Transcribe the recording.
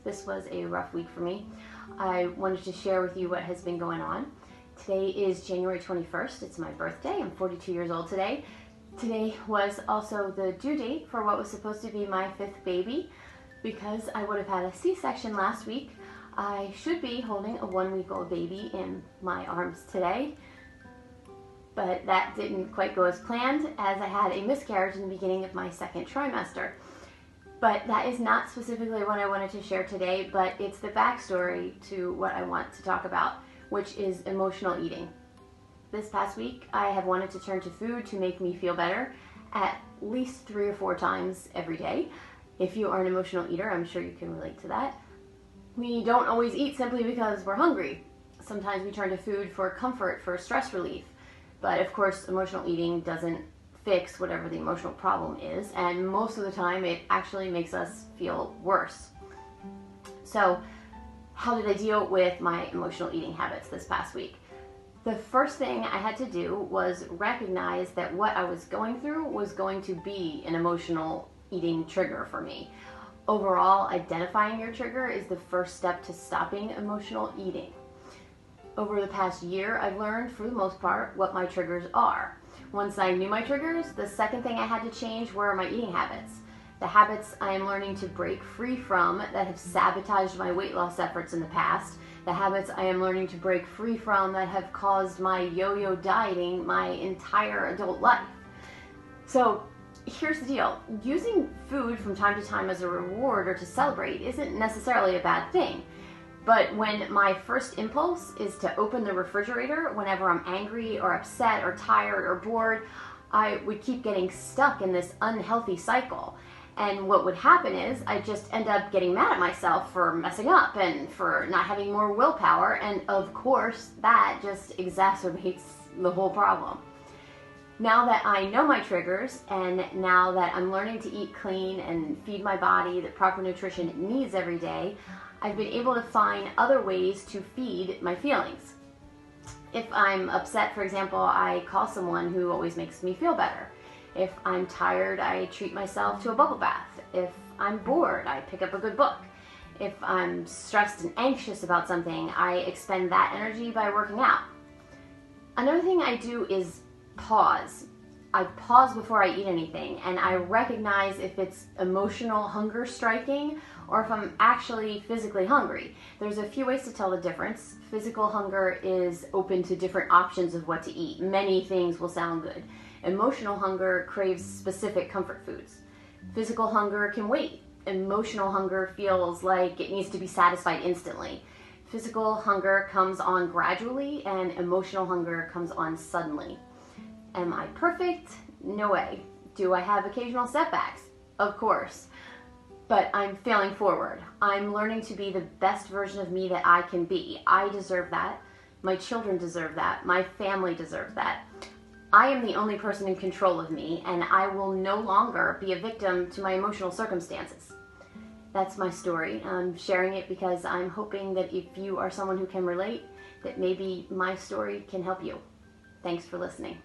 This was a rough week for me. I wanted to share with you what has been going on. Today is January 21st. It's my birthday. I'm 42 years old today. Today was also the due date for what was supposed to be my 5th baby. Because I would have had a C-section last week, I should be holding a 1-week-old baby in my arms today. But that didn't quite go as planned, as I had a miscarriage in the beginning of my 2nd trimester. But that is not specifically what I wanted to share today, but it's the backstory to what I want to talk about, which is emotional eating. This past week, I have wanted to turn to food to make me feel better at least 3 or 4 times every day. If you are an emotional eater, I'm sure you can relate to that. We don't always eat simply because we're hungry. Sometimes we turn to food for comfort, for stress relief. But of course, emotional eating doesn't fix whatever the emotional problem is, and most of the time it actually makes us feel worse. So, how did I deal with my emotional eating habits this past week? The first thing I had to do was recognize that what I was going through was going to be an emotional eating trigger for me. Overall, identifying your trigger is the first step to stopping emotional eating. Over the past year, I've learned, for the most part, what my triggers are. Once I knew my triggers, the second thing I had to change were my eating habits. The habits I am learning to break free from that have sabotaged my weight loss efforts in the past. The habits I am learning to break free from that have caused my yo-yo dieting my entire adult life. So, here's the deal. Using food from time to time as a reward or to celebrate isn't necessarily a bad thing. But when my first impulse is to open the refrigerator whenever I'm angry or upset or tired or bored, I would keep getting stuck in this unhealthy cycle. And what would happen is I'd just end up getting mad at myself for messing up and for not having more willpower. And of course, that just exacerbates the whole problem. Now that I know my triggers, and now that I'm learning to eat clean and feed my body the proper nutrition it needs every day, I've been able to find other ways to feed my feelings. If I'm upset, for example, I call someone who always makes me feel better. If I'm tired, I treat myself to a bubble bath. If I'm bored, I pick up a good book. If I'm stressed and anxious about something, I expend that energy by working out. Another thing I do is pause. I pause before I eat anything, and I recognize if it's emotional hunger striking or if I'm actually physically hungry. There's a few ways to tell the difference. Physical hunger is open to different options of what to eat. Many things will sound good. Emotional hunger craves specific comfort foods. Physical hunger can wait. Emotional hunger feels like it needs to be satisfied instantly. Physical hunger comes on gradually, and emotional hunger comes on suddenly. Am I perfect? No way. Do I have occasional setbacks? Of course. But I'm failing forward. I'm learning to be the best version of me that I can be. I deserve that. My children deserve that. My family deserves that. I am the only person in control of me, and I will no longer be a victim to my emotional circumstances. That's my story. I'm sharing it because I'm hoping that if you are someone who can relate, that maybe my story can help you. Thanks for listening.